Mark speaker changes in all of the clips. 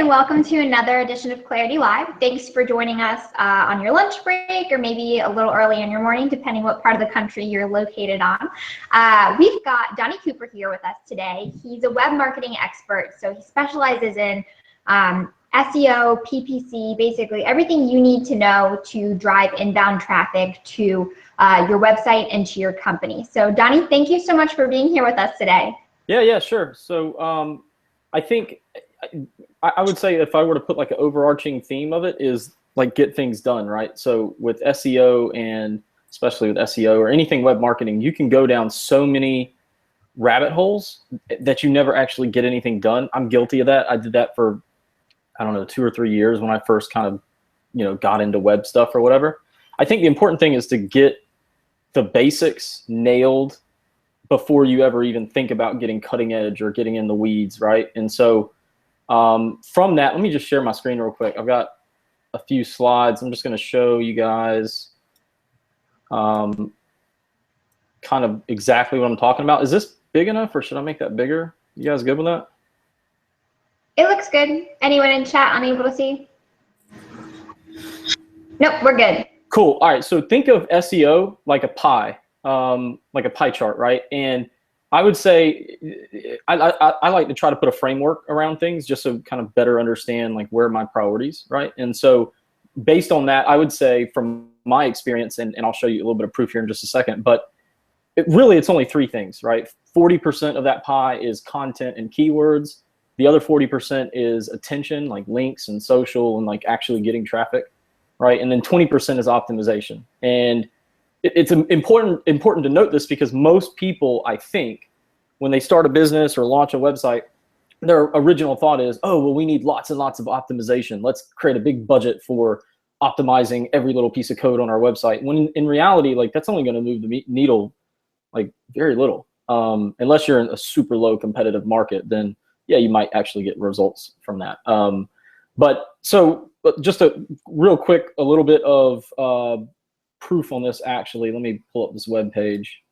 Speaker 1: and welcome to another edition of Clarity Live. Thanks for joining us on your lunch break or maybe a little early in your morning, depending what part of the country you're located on. We've got Donnie Cooper here with us today. He's a web marketing expert, so he specializes in SEO, PPC, basically everything you need to know to drive inbound traffic to your website and to your company. So Donnie, thank you so much for being here with us today.
Speaker 2: Yeah, sure. So I think I would say if I were to put like an overarching theme of it is like get things done, right? So with SEO and especially with SEO or anything web marketing, you can go down so many rabbit holes that you never actually get anything done. I'm guilty of that. I did that for, I don't know, 2 or 3 years when I first kind of, got into web stuff or whatever. I think the important thing is to get the basics nailed before you ever even think about getting cutting edge or getting in the weeds, right? And so from that, let me just share my screen real quick. I've got a few slides. I'm just going to show you guys kind of exactly what I'm talking about. Is this big enough or should I make that bigger? You guys good with that?
Speaker 1: It looks good. Anyone in chat unable to see? Nope, we're good.
Speaker 2: Cool. All right. So think of SEO like a pie chart, right? And I would say I like to try to put a framework around things just so kind of better understand like where are my priorities, right? And so based on that, I would say from my experience, and I'll show you a little bit of proof here in just a second, but it's only 3 things, right? 40% of that pie is content and keywords. The other 40% is attention, like links and social and like actually getting traffic, right? And then 20% is optimization. And it's important to note this because most people, I think, when they start a business or launch a website, their original thought is, oh, well, we need lots and lots of optimization. Let's create a big budget for optimizing every little piece of code on our website. When in reality, like that's only going to move the needle like very little. Unless you're in a super low competitive market, then yeah, you might actually get results from that. But just a real quick, a little bit of proof on this actually. Let me pull up this web page.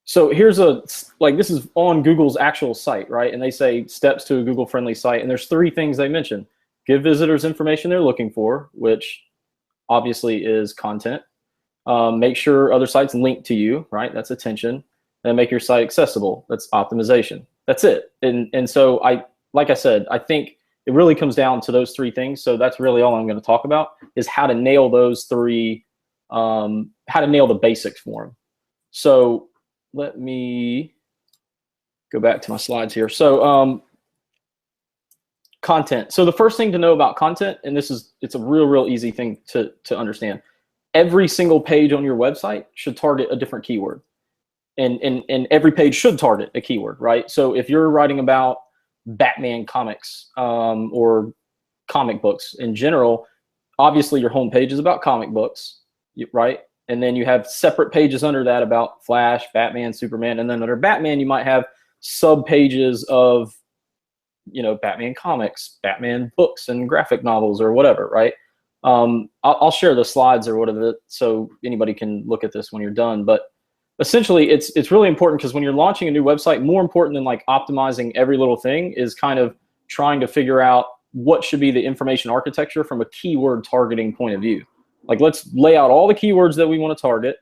Speaker 2: So here's this is on Google's actual site, right? And they say steps to a Google friendly site. And there's 3 things they mention. Give visitors information they're looking for, which obviously is content. Make sure other sites link to you, right? That's attention. And make your site accessible. That's optimization. That's it. And so like I said, I think it really comes down to those 3 things. So that's really all I'm going to talk about is how to nail those 3, how to nail the basics for them. So let me go back to my slides here. So content. So the first thing to know about content, and it's a real easy thing to understand. Every single page on your website should target a different keyword. And every page should target a keyword, right? So if you're writing about Batman comics or comic books in general, obviously your homepage is about comic books, right? And then you have separate pages under that about Flash, Batman, Superman, and then under Batman you might have sub pages of Batman comics, Batman books and graphic novels or whatever, right? I'll share the slides or whatever so anybody can look at this when you're done. But essentially, it's really important because when you're launching a new website, more important than like optimizing every little thing is kind of trying to figure out what should be the information architecture from a keyword targeting point of view. Like let's lay out all the keywords that we want to target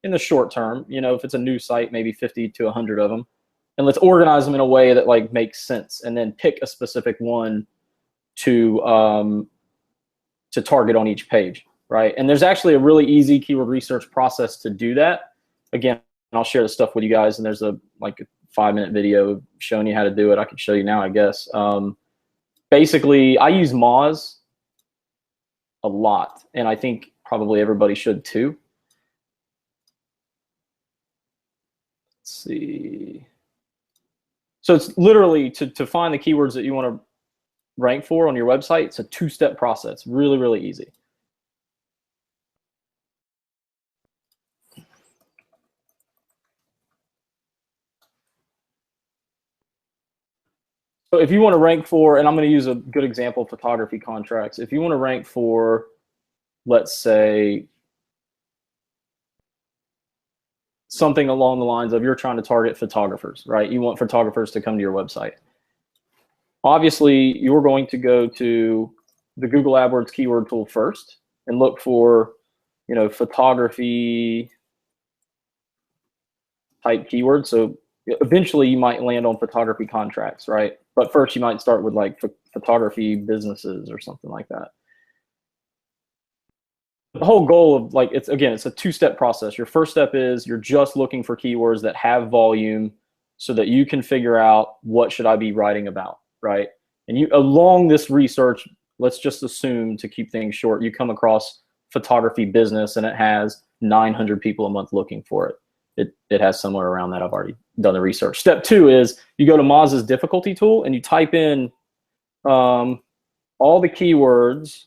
Speaker 2: in the short term. If it's a new site, maybe 50 to 100 of them. And let's organize them in a way that like makes sense and then pick a specific one to target on each page, right? And there's actually a really easy keyword research process to do that. Again, I'll share the stuff with you guys, and there's a 5-minute video showing you how to do it. I can show you now, I guess. Basically, I use Moz a lot, and I think probably everybody should too. Let's see. So it's literally to find the keywords that you want to rank for on your website. It's a 2-step process. Really easy. So if you want to rank for, and I'm going to use a good example, photography contracts. If you want to rank for, let's say, something along the lines of you're trying to target photographers, right? You want photographers to come to your website. Obviously, you're going to go to the Google AdWords keyword tool first and look for, photography type keywords. So eventually you might land on photography contracts, right? But first you might start with like photography businesses or something like that. The whole goal of like, it's a two-step process. Your first step is you're just looking for keywords that have volume so that you can figure out what should I be writing about, right? And you, along this research, let's just assume, to keep things short, you come across photography business and it has 900 people a month looking for it. It has somewhere around that. I've already done the research. Step two is you go to Moz's difficulty tool and you type in all the keywords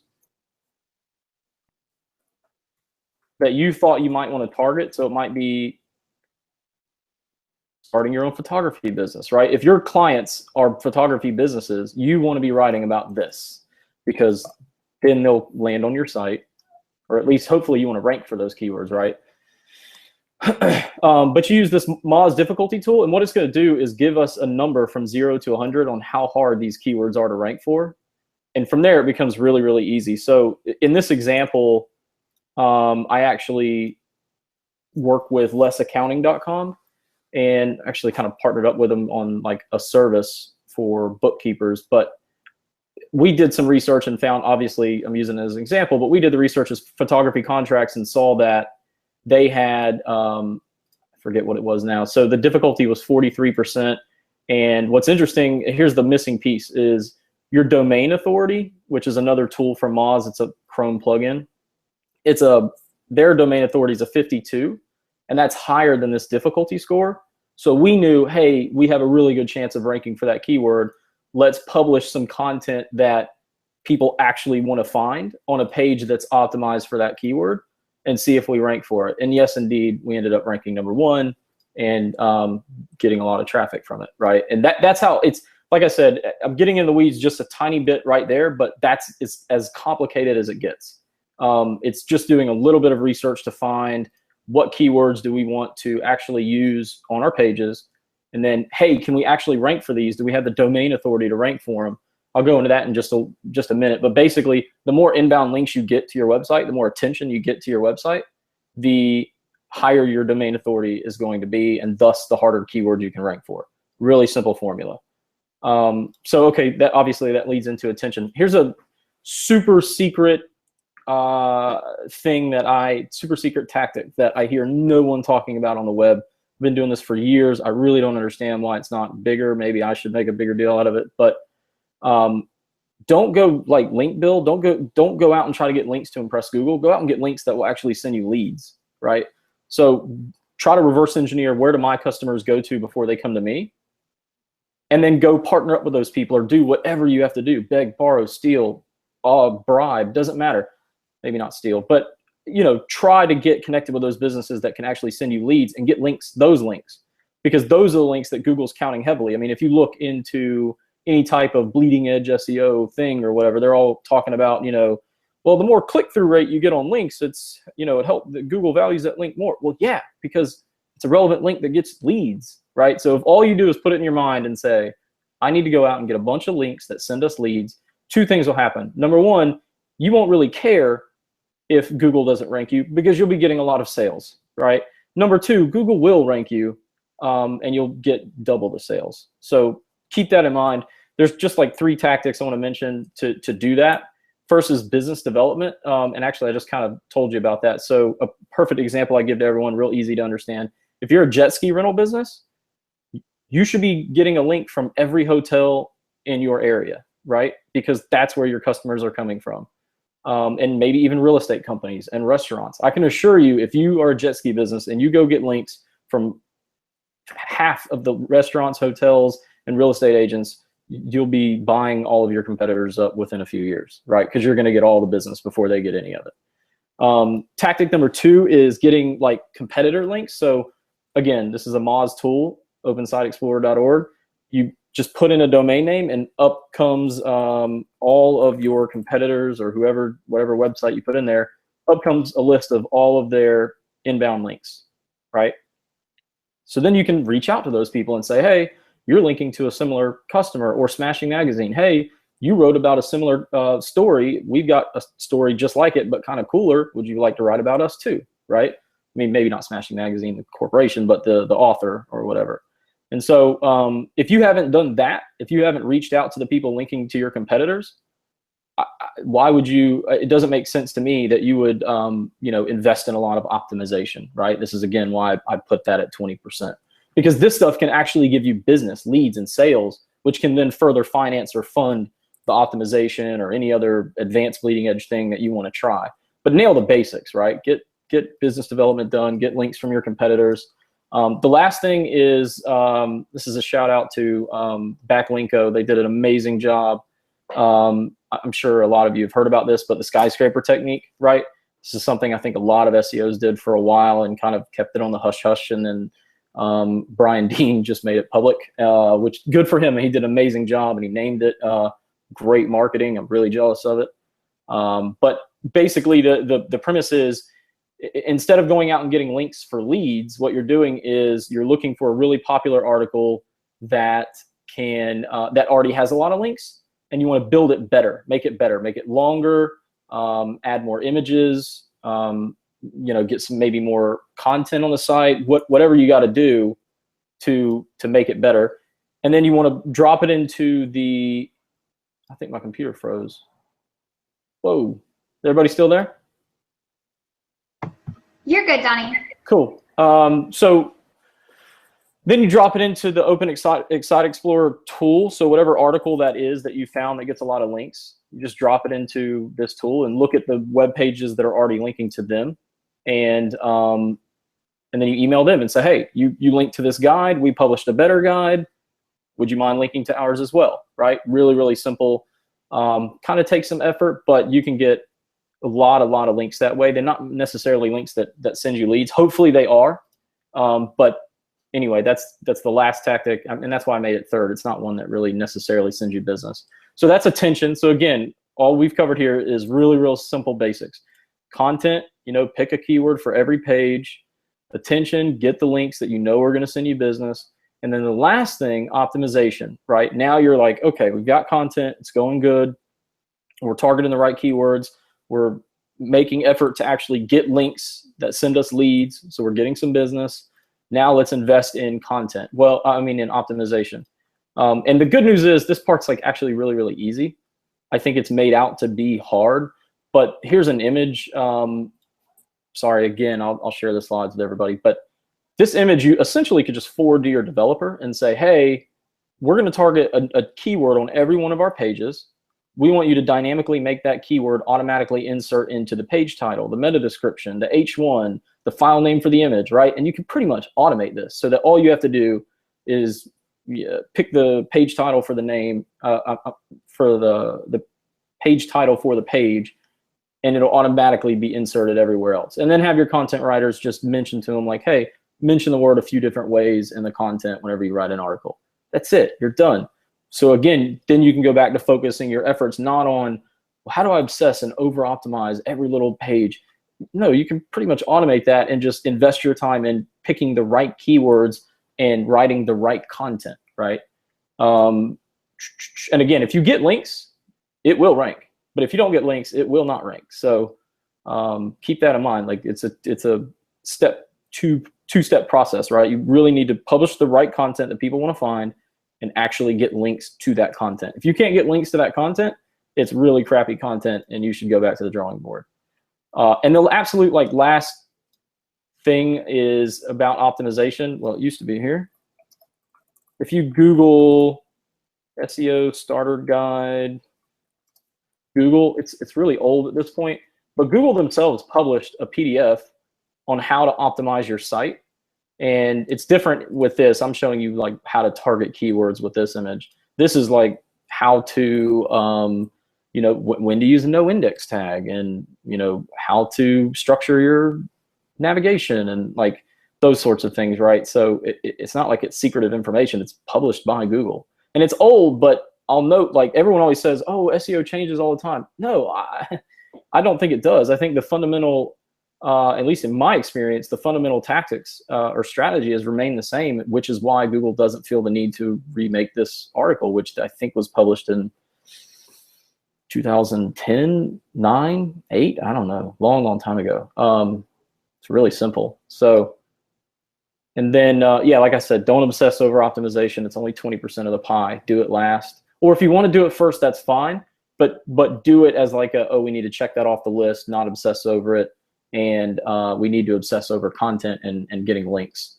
Speaker 2: that you thought you might want to target. So it might be starting your own photography business, right? If your clients are photography businesses, you want to be writing about this because then they'll land on your site, or at least hopefully you want to rank for those keywords, right? But you use this Moz difficulty tool, and what it's going to do is give us a number from 0 to 100 on how hard these keywords are to rank for. And from there, it becomes really, really easy. So in this example, I actually work with lessaccounting.com and actually kind of partnered up with them on like a service for bookkeepers. But we did some research and found, obviously, I'm using it as an example, but we did the research as photography contracts and saw that they had, I forget what it was now. So the difficulty was 43%. And what's interesting, here's the missing piece, is your domain authority, which is another tool from Moz. It's a Chrome plugin. Their domain authority is a 52, and that's higher than this difficulty score. So we knew, hey, we have a really good chance of ranking for that keyword. Let's publish some content that people actually want to find on a page that's optimized for that keyword and see if we rank for it. And yes, indeed, we ended up ranking #1 and getting a lot of traffic from it, right? And that's how it's, like I said, I'm getting in the weeds just a tiny bit right there, but it's as complicated as it gets. It's just doing a little bit of research to find what keywords do we want to actually use on our pages. And then, hey, can we actually rank for these? Do we have the domain authority to rank for them? I'll go into that in just a minute. But basically, the more inbound links you get to your website, the more attention you get to your website, the higher your domain authority is going to be, and thus the harder keyword you can rank for. Really simple formula. So, okay, that obviously that leads into attention. Here's a super secret super secret tactic that I hear no one talking about on the web. I've been doing this for years. I really don't understand why it's not bigger. Maybe I should make a bigger deal out of it. But don't go like link build. Don't go out and try to get links to impress Google. Go out and get links that will actually send you leads, right? So try to reverse engineer, where do my customers go to before they come to me? And then go partner up with those people or do whatever you have to do. Beg, borrow, steal, bribe, doesn't matter. Maybe not steal, but try to get connected with those businesses that can actually send you leads and get links, those links, because those are the links that Google's counting heavily. I mean, if you look into any type of bleeding edge SEO thing or whatever, they're all talking about, well, the more click-through rate you get on links, it helps, Google values that link more. Well, yeah, because it's a relevant link that gets leads, right? So if all you do is put it in your mind and say, I need to go out and get a bunch of links that send us leads, two things will happen. Number one, you won't really care if Google doesn't rank you because you'll be getting a lot of sales, right? Number two, Google will rank you and you'll get double the sales. So keep that in mind. There's just like 3 tactics I want to mention to do that. First is business development. And actually, I just kind of told you about that. So a perfect example I give to everyone, real easy to understand. If you're a jet ski rental business, you should be getting a link from every hotel in your area, right? Because that's where your customers are coming from. And maybe even real estate companies and restaurants. I can assure you, if you are a jet ski business and you go get links from half of the restaurants, hotels, and real estate agents, you'll be buying all of your competitors up within a few years, right? Because you're going to get all the business before they get any of it. Tactic number 2 is getting like competitor links. So again, this is a Moz tool, opensiteexplorer.org. You just put in a domain name and up comes all of your competitors or whatever website you put in there, up comes a list of all of their inbound links, right? So then you can reach out to those people and say, hey, you're linking to a similar customer. Or Smashing Magazine, hey, you wrote about a similar story. We've got a story just like it, but kind of cooler. Would you like to write about us too? Right? I mean, maybe not Smashing Magazine, the corporation, but the author or whatever. And so if you haven't done that, if you haven't reached out to the people linking to your competitors, why would you? It doesn't make sense to me that you would, invest in a lot of optimization, right? This is again why I put that at 20%, because this stuff can actually give you business, leads, and sales, which can then further finance or fund the optimization or any other advanced bleeding edge thing that you want to try. But nail the basics, right? Get business development done. Get links from your competitors. The last thing is, this is a shout out to Backlinko. They did an amazing job. I'm sure a lot of you have heard about this, but the skyscraper technique, right? This is something I think a lot of SEOs did for a while and kind of kept it on the hush hush. And then Brian Dean just made it public, which good for him. He did an amazing job and he named it. Great marketing. I'm really jealous of it. But basically the premise is, instead of going out and getting links for leads, what you're doing is you're looking for a really popular article that that already has a lot of links, and you want to build it better, make it longer, add more images, get some maybe more content on the site, whatever you got to do to make it better. And then you want to drop it into I think my computer froze. Whoa, everybody still there?
Speaker 1: You're good, Donnie.
Speaker 2: Cool. So then you drop it into the Open Excite Explorer tool. So whatever article that is that you found that gets a lot of links, you just drop it into this tool and look at the web pages that are already linking to them. And then you email them and say, hey, you linked to this guide. We published a better guide. Would you mind linking to ours as well? Right? Really, really simple. Kind of takes some effort, but you can get a lot of links that way. They're not necessarily links that send you leads. Hopefully they are. But anyway, that's the last tactic. And that's why I made it third. It's not one that really necessarily sends you business. So that's attention. So again, all we've covered here is really, real simple basics. Content, pick a keyword for every page. Attention, get the links that are going to send you business. And then the last thing, optimization, right? Now you're like, okay, we've got content. It's going good. We're targeting the right keywords. We're making effort to actually get links that send us leads. So we're getting some business. Now let's invest in content. Well, in optimization. And the good news is this part's like actually really, really easy. I think it's made out to be hard, but here's an image. Sorry, again, I'll share the slides with everybody, but this image you essentially could just forward to your developer and say, hey, we're going to target a keyword on every one of our pages. We want you to dynamically make that keyword automatically insert into the page title, the meta description, the H1, the file name for the image, right? And you can pretty much automate this so that all you have to do is pick the page title for the name, for the page title for the page, and it'll automatically be inserted everywhere else. And then have your content writers just mention to them like, hey, mention the word a few different ways in the content whenever you write an article. That's it. You're done. So again, then you can go back to focusing your efforts not on, well, how do I obsess and over-optimize every little page? No, you can pretty much automate that and just invest your time in picking the right keywords and writing the right content, right? And again, if you get links, it will rank. But if you don't get links, it will not rank. So keep that in mind. Like it's a two-step process, right? You really need to publish the right content that people want to find and actually get links to that content. If you can't get links to that content, it's really crappy content and you should go back to the drawing board. And the absolute last thing is about optimization. Well, it used to be here. If you Google SEO starter guide, Google, it's really old at this point, but Google themselves published a PDF on how to optimize your site. And it's different with this. I'm showing you how to target keywords with this image. This is how to, when to use a no index tag and, how to structure your navigation and those sorts of things, right? So it's not like it's secretive information. It's published by Google. And it's old, but I'll note, everyone always says, oh, SEO changes all the time. No, I don't think it does. I think the fundamental at least in my experience, the fundamental tactics or strategy has remained the same, which is why Google doesn't feel the need to remake this article, which I think was published in 2010, 9, 8, I don't know, long time ago. It's really simple. So, and then, yeah, like I said, don't obsess over optimization. It's only 20% of the pie. Do it last. Or if you want to do it first, that's fine. But do it as like we need to check that off the list, not obsess over it. And we need to obsess over content and getting links.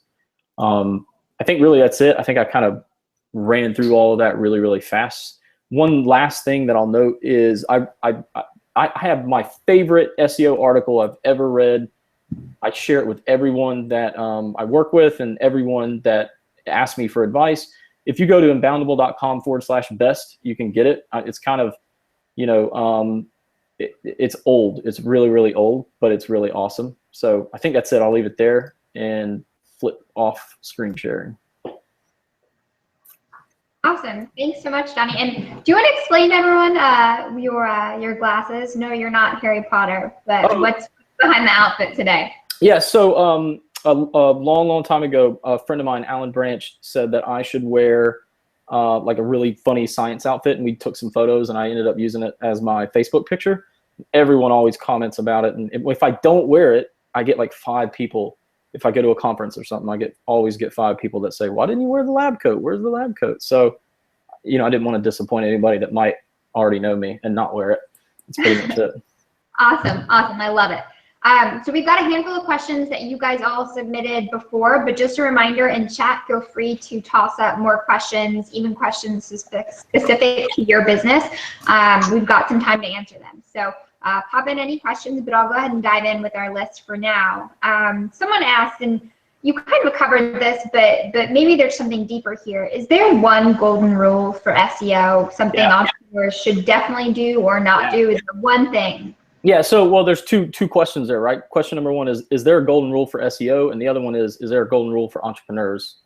Speaker 2: I think really that's it. I think I kind of ran through all of that really, really fast. One last thing that I'll note is I have my favorite SEO article I've ever read. I share it with everyone that I work with and everyone that asks me for advice. If you go to inboundable.com/best, you can get it. It's kind of, you know, it's old. It's really, really old, but it's really awesome. So I think that's it. I'll leave it there and flip off screen sharing.
Speaker 1: Awesome. Thanks so much, Donnie. And do you want to explain to everyone your glasses? No, you're not Harry Potter, but what's behind the outfit today?
Speaker 2: Yeah, so a long time ago, a friend of mine, Alan Branch, said that I should wear like a really funny science outfit, and we took some photos, and I ended up using it as my Facebook picture. Everyone always comments about it, and if I don't wear it, I get like 5 people. If I go to a conference or something, I always get 5 people that say, "Why didn't you wear the lab coat? Where's the lab coat?" So, you know, I didn't want to disappoint anybody that might already know me and not wear it. That's pretty much it.
Speaker 1: Awesome. I love it. So we've got a handful of questions that you guys all submitted before, but just a reminder in chat, feel free to toss up more questions, even questions specific to your business. We've got some time to answer them. So pop in any questions, but I'll go ahead and dive in with our list for now. Someone asked, and you kind of covered this, but maybe there's something deeper here. Is there one golden rule for SEO, something entrepreneurs should definitely do or not do? Is there one thing?
Speaker 2: Yeah, so, well, there's two questions there, right? Question number one is there a golden rule for SEO? And the other one is there a golden rule for entrepreneurs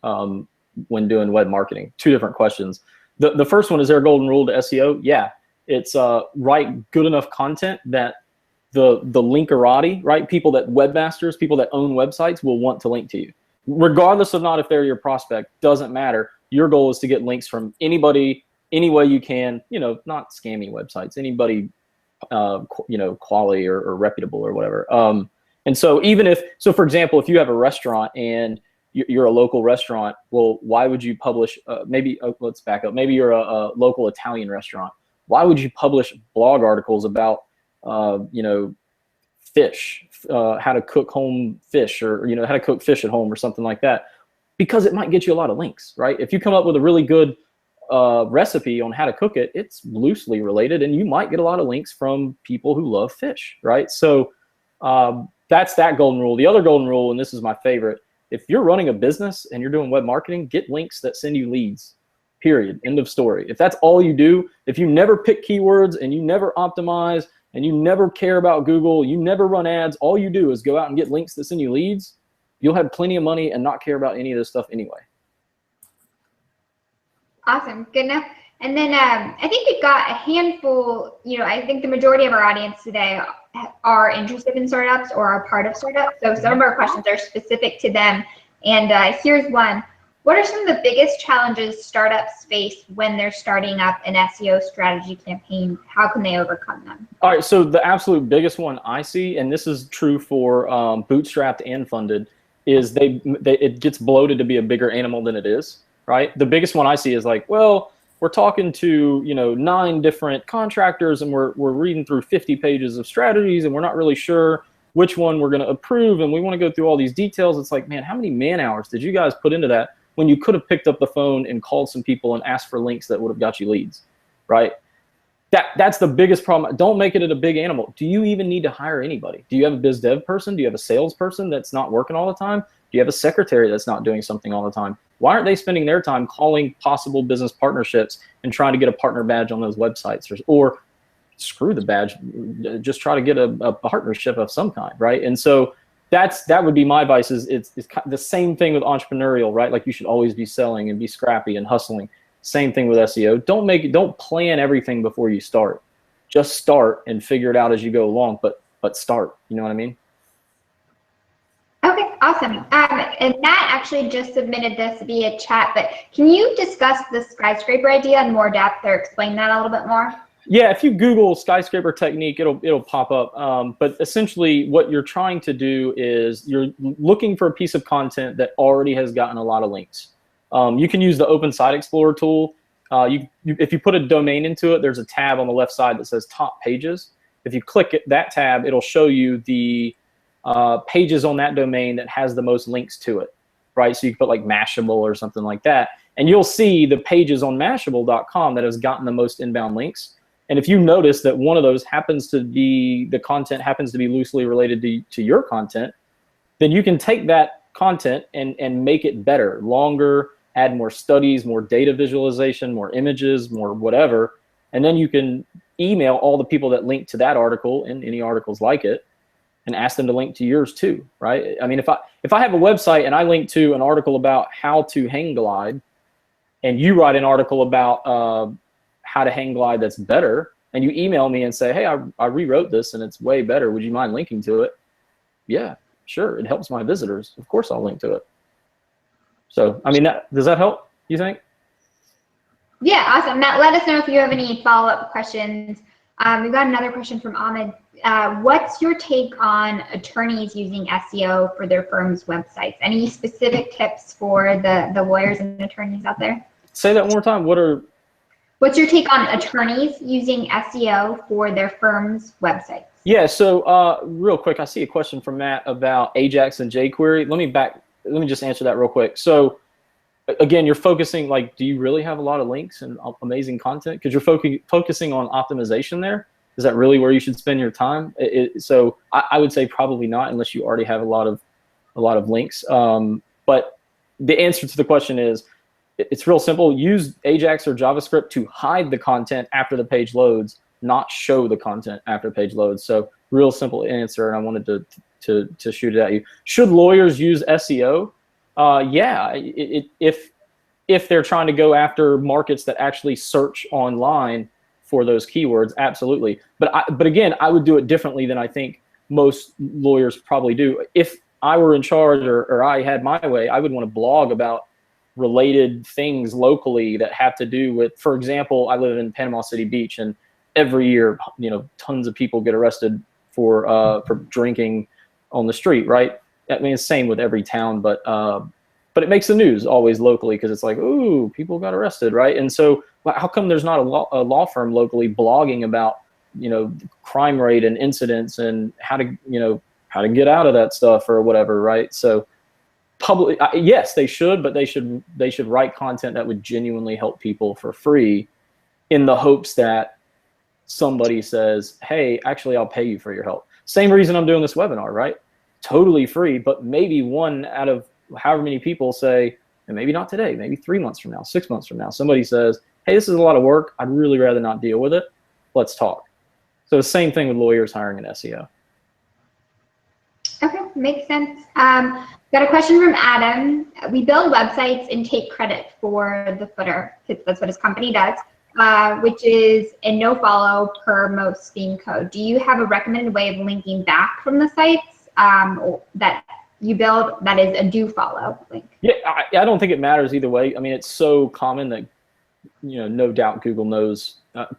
Speaker 2: when doing web marketing? 2 different questions. The first one, is there a golden rule to SEO? Yeah, it's write good enough content that the linkerati, right? People that webmasters, people that own websites will want to link to you. Regardless of not if they're your prospect, doesn't matter. Your goal is to get links from anybody, any way you can, you know, not scammy websites, anybody, you know, quality or reputable or whatever. And so so for example, if you have a restaurant and you're a local restaurant, well, why would you publish, let's back up. Maybe you're a local Italian restaurant. Why would you publish blog articles about, you know, fish, how to cook home fish, or, you know, how to cook fish at home or something like that? Because it might get you a lot of links, right? If you come up with a really good recipe on how to cook it, it's loosely related, and you might get a lot of links from people who love fish, right? So that's that golden rule. The other golden rule, and this is my favorite, if you're running a business and you're doing web marketing, get links that send you leads, period, end of story. If that's all you do, if you never pick keywords and you never optimize and you never care about Google, you never run ads, all you do is go out and get links that send you leads, you'll have plenty of money and not care about any of this stuff anyway.
Speaker 1: Awesome, good enough. And then I think we've got a handful, you know, I think the majority of our audience today are interested in startups or are part of startups. So some of our questions are specific to them. And here's one. What are some of the biggest challenges startups face when they're starting up an SEO strategy campaign? How can they overcome them? All
Speaker 2: right, so the absolute biggest one I see, and this is true for bootstrapped and funded, is it gets bloated to be a bigger animal than it is. Right? The biggest one I see is like, well, we're talking to, you know, 9 different contractors, and we're reading through 50 pages of strategies, and we're not really sure which one we're going to approve, and we want to go through all these details. It's like, man, how many man hours did you guys put into that when you could have picked up the phone and called some people and asked for links that would have got you leads, right? That's the biggest problem. Don't make it a big animal. Do you even need to hire anybody? Do you have a biz dev person? Do you have a salesperson that's not working all the time? Do you have a secretary that's not doing something all the time? Why aren't they spending their time calling possible business partnerships and trying to get a partner badge on those websites? Or screw the badge, just try to get a partnership of some kind, right? And so that would be my advice. Is it's the same thing with entrepreneurial, right? Like, you should always be selling and be scrappy and hustling. Same thing with SEO. Don't plan everything before you start. Just start and figure it out as you go along, but start. You know what I mean?
Speaker 1: awesome. And Matt actually just submitted this via chat, but can you discuss the skyscraper idea in more depth or explain that a little bit more?
Speaker 2: Yeah, if you Google skyscraper technique, it'll pop up. But essentially, what you're trying to do is you're looking for a piece of content that already has gotten a lot of links. You can use the Open Site Explorer tool. If you put a domain into it, there's a tab on the left side that says Top Pages. If you click that tab, it'll show you the pages on that domain that has the most links to it, right? So you can put like Mashable or something like that, and you'll see the pages on Mashable.com that has gotten the most inbound links. And if you notice that one of those happens to be, the content happens to be loosely related to your content, then you can take that content and make it better, longer, add more studies, more data visualization, more images, more whatever. And then you can email all the people that link to that article and any articles like it and ask them to link to yours too, right? I mean, if I have a website and I link to an article about how to hang glide, and you write an article about how to hang glide that's better, and you email me and say, hey, I rewrote this and it's way better, would you mind linking to it? Yeah, sure, it helps my visitors. Of course I'll link to it. So, I mean, does that help, you think?
Speaker 1: Yeah, awesome. Matt, let us know if you have any follow-up questions. We've got another question from Ahmed. What's your take on attorneys using SEO for their firm's websites? Any specific tips for the lawyers and attorneys out there?
Speaker 2: Say that one more time.
Speaker 1: What's your take on attorneys using SEO for their firm's websites?
Speaker 2: Yeah, so real quick, I see a question from Matt about Ajax and jQuery. Let me just answer that real quick. So again, you're focusing, like, do you really have a lot of links and amazing content? Because you're focusing on optimization there. Is that really where you should spend your time? So I would say probably not, unless you already have a lot of links. But the answer to the question is, it's real simple. Use Ajax or JavaScript to hide the content after the page loads, not show the content after the page loads. So real simple answer, and I wanted to shoot it at you. Should lawyers use SEO? Yeah, if they're trying to go after markets that actually search online for those keywords, absolutely. But again, I would do it differently than I think most lawyers probably do. If I were in charge or I had my way, I would want to blog about related things locally that have to do with, for example, I live in Panama City Beach, and every year, tons of people get arrested for drinking on the street, right? I mean, it's the same with every town, but it makes the news always locally because it's like, ooh, people got arrested, right? And so how come there's not a law firm locally blogging about, crime rate and incidents and how to get out of that stuff or whatever, right? So yes, they should, but they should write content that would genuinely help people for free, in the hopes that somebody says, hey, actually, I'll pay you for your help. Same reason I'm doing this webinar, right? Totally free, but maybe one out of however many people say, and maybe not today, maybe 3 months from now, 6 months from now, somebody says, hey, this is a lot of work. I'd really rather not deal with it. Let's talk. So the same thing with lawyers hiring an SEO.
Speaker 1: Okay, makes sense. Got a question from Adam. We build websites and take credit for the footer, because that's what his company does, which is a no follow per most theme code. Do you have a recommended way of linking back from the sites that you build that is a do follow link?
Speaker 2: Yeah, I don't think it matters either way. I mean, it's so common that, no doubt Google knows.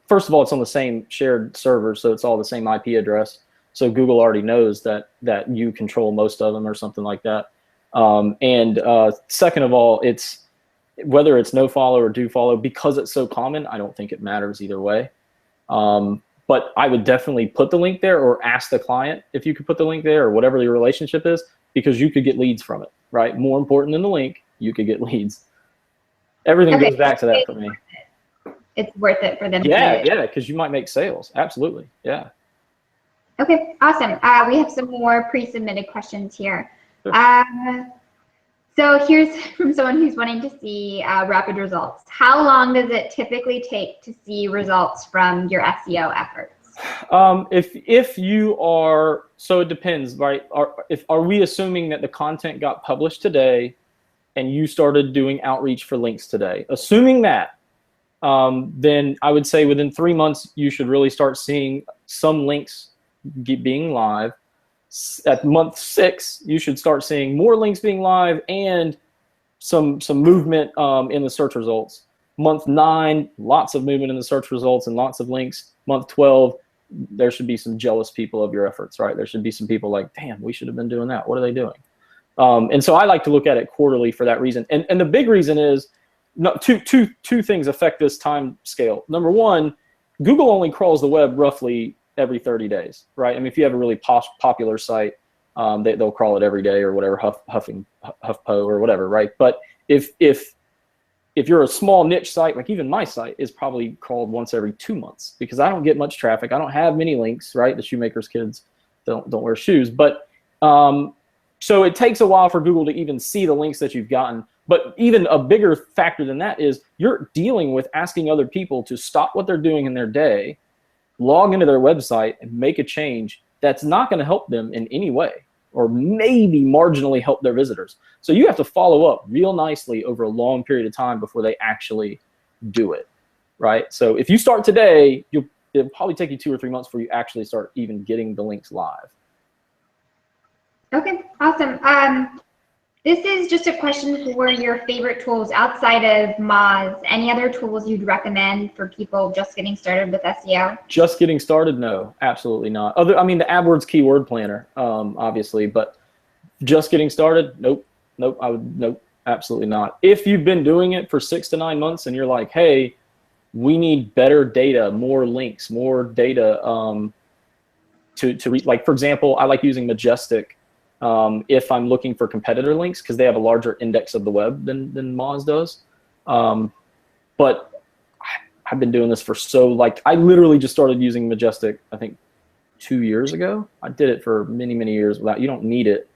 Speaker 2: First of all, it's on the same shared server, so it's all the same IP address. So Google already knows that you control most of them or something like that. Second of all, it's whether it's no follow or do follow, because it's so common, I don't think it matters either way. But I would definitely put the link there, or ask the client if you could put the link there, or whatever your relationship is, because you could get leads from it, right? More important than the link, you could get leads. Everything goes back to that for me.
Speaker 1: It's worth it for them.
Speaker 2: Yeah, because you might make sales. Absolutely, yeah.
Speaker 1: Okay, awesome. We have some more pre-submitted questions here. Sure. So here's from someone who's wanting to see rapid results. How long does it typically take to see results from your SEO efforts?
Speaker 2: If you are, so it depends, right? Are we assuming that the content got published today and you started doing outreach for links today? Assuming that, then I would say within 3 months, you should really start seeing some links being live. At month 6, you should start seeing more links being live and some movement in the search results. Month 9, lots of movement in the search results and lots of links. Month 12, there should be some jealous people of your efforts, right? There should be some people like, damn, we should have been doing that. What are they doing? And so I like to look at it quarterly for that reason. And the big reason is two things affect this time scale. Number one, Google only crawls the web roughly every 30 days, right? I mean, if you have a really popular site, they'll crawl it every day or whatever, HuffPo or whatever, right? But if you're a small niche site, like even my site is probably crawled once every 2 months because I don't get much traffic. I don't have many links, right? The shoemaker's kids don't wear shoes. But so it takes a while for Google to even see the links that you've gotten. But even a bigger factor than that is you're dealing with asking other people to stop what they're doing in their day, log into their website and make a change that's not going to help them in any way, or maybe marginally help their visitors. So you have to follow up real nicely over a long period of time before they actually do it, right? So if you start today, it'll probably take you 2 or 3 months before you actually start even getting the links live.
Speaker 1: Okay, awesome. This is just a question for your favorite tools outside of Moz. Any other tools you'd recommend for people just getting started with SEO? Just
Speaker 2: getting started? No, absolutely not. I mean, the AdWords keyword planner, obviously, but just getting started? Nope, absolutely not. If you've been doing it for 6 to 9 months and you're like, hey, we need better data, more links, more data to reach. Like, for example, I like using Majestic if I'm looking for competitor links because they have a larger index of the web than Moz does. But I've been doing this for I literally just started using Majestic, I think 2 years ago. I did it for many, many years without, you don't need it,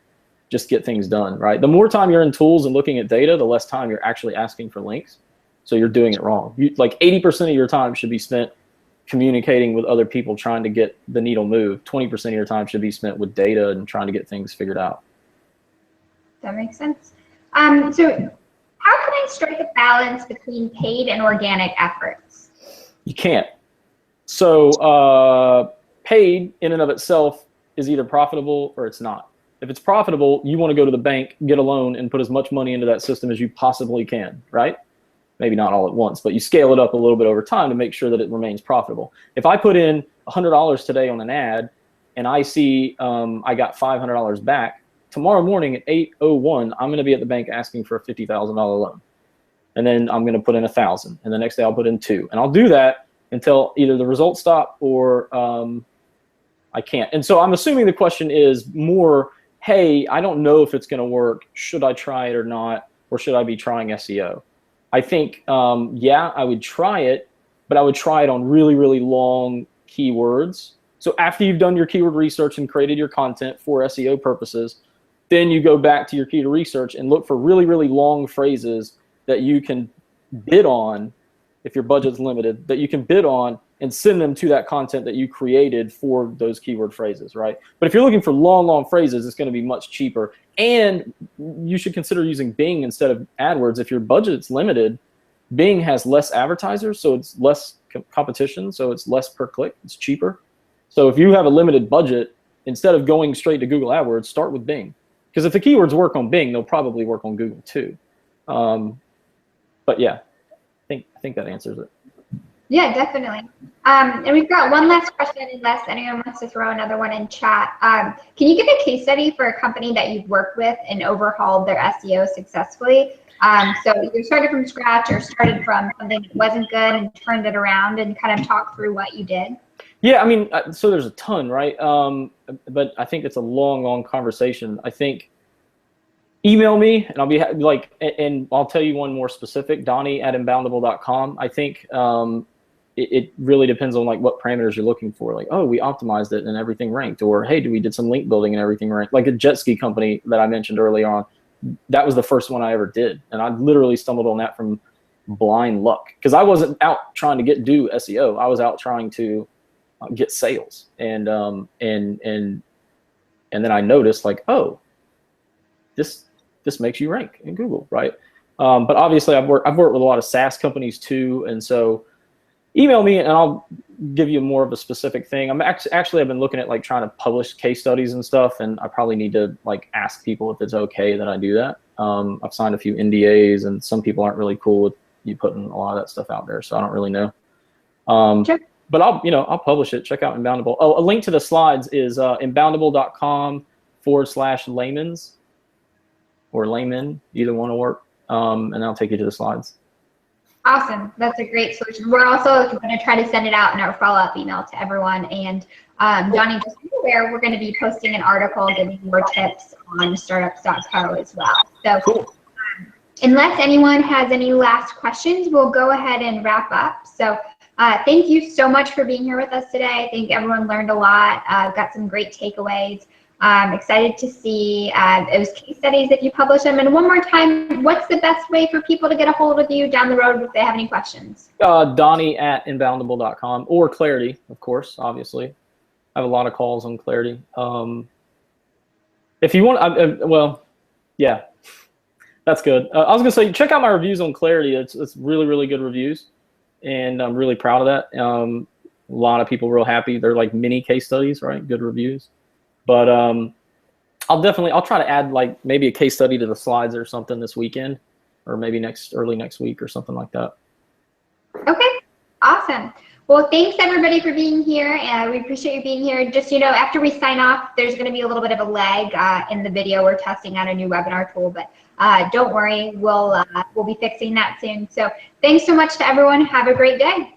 Speaker 2: just get things done, right? The more time you're in tools and looking at data, the less time you're actually asking for links. So you're doing it wrong. Like 80% of your time should be spent communicating with other people trying to get the needle moved. 20% of your time should be spent with data and trying to get things figured out.
Speaker 1: That makes sense. So how can I strike a balance between paid and organic efforts?
Speaker 2: You can't. So paid in and of itself is either profitable or it's not. If it's profitable, you want to go to the bank, get a loan, and put as much money into that system as you possibly can, right? Maybe not all at once, but you scale it up a little bit over time to make sure that it remains profitable. If I put in $100 today on an ad and I see I got $500 back, tomorrow morning at 8:01, I'm going to be at the bank asking for a $50,000 loan. And then I'm going to put in 1,000. And the next day I'll put in 2. And I'll do that until either the results stop or I can't. And so I'm assuming the question is more, hey, I don't know if it's going to work. Should I try it or not? Or should I be trying SEO? I think, yeah, I would try it, but I would try it on really, really long keywords. So after you've done your keyword research and created your content for SEO purposes, then you go back to your keyword research and look for really, really long phrases that you can bid on, if your budget's limited, that you can bid on and send them to that content that you created for those keyword phrases, right? But if you're looking for long, long phrases, it's going to be much cheaper. And you should consider using Bing instead of AdWords. If your budget's limited, Bing has less advertisers, so it's less competition, so it's less per click, it's cheaper. So if you have a limited budget, instead of going straight to Google AdWords, start with Bing. Because if the keywords work on Bing, they'll probably work on Google too. But yeah, I think that answers it.
Speaker 1: Yeah, definitely. And we've got one last question, unless anyone wants to throw another one in chat. Can you give a case study for a company that you've worked with and overhauled their SEO successfully? So you started from scratch or started from something that wasn't good and turned it around, and kind of talk through what you did.
Speaker 2: Yeah, I mean, so there's a ton, right? But I think it's a long, long conversation. I think email me and I'll be like, and I'll tell you one more specific, Donnie@inboundable.com. I think it really depends on like what parameters you're looking for. Like, oh, we optimized it and everything ranked, or hey, we did some link building and everything ranked. Like a jet ski company that I mentioned earlier on, that was the first one I ever did, and I literally stumbled on that from blind luck because I wasn't out trying to do SEO. I was out trying to get sales, and then I noticed like, oh, this makes you rank in Google, right? But obviously I've worked with a lot of SaaS companies too, and so email me and I'll give you more of a specific thing. I'm actually I've been looking at like trying to publish case studies and stuff, and I probably need to like ask people if it's okay that I do that. I've signed a few NDAs, and some people aren't really cool with you putting a lot of that stuff out there, so I don't really know.
Speaker 1: Sure.
Speaker 2: But I'll publish it. Check out Inboundable. Oh, a link to the slides is inboundable.com/Laymans or Layman, either one will work, and I'll take you to the slides.
Speaker 1: Awesome. That's a great solution. We're also going to try to send it out in our follow-up email to everyone. And Donnie, just so you're aware, we're going to be posting an article giving more tips on startups.co as well. So
Speaker 2: cool.
Speaker 1: Unless anyone has any last questions, we'll go ahead and wrap up. So thank you so much for being here with us today. I think everyone learned a lot. Got some great takeaways. I'm excited to see those case studies if you publish them. And one more time, what's the best way for people to get a hold of you down the road if they have any questions?
Speaker 2: Donnie at inboundable.com, or Clarity, of course, obviously. I have a lot of calls on Clarity. If you want, well, yeah, that's good. I was going to say, check out my reviews on Clarity. It's really, really good reviews, and I'm really proud of that. A lot of people real happy. They're like mini case studies, right? Good reviews. But I'll try to add like maybe a case study to the slides or something this weekend, or maybe early next week or something like that.
Speaker 1: Okay, awesome. Well, thanks everybody for being here, and we appreciate you being here. Just after we sign off, there's going to be a little bit of a lag in the video. We're testing out a new webinar tool, but don't worry, we'll be fixing that soon. So thanks so much to everyone. Have a great day.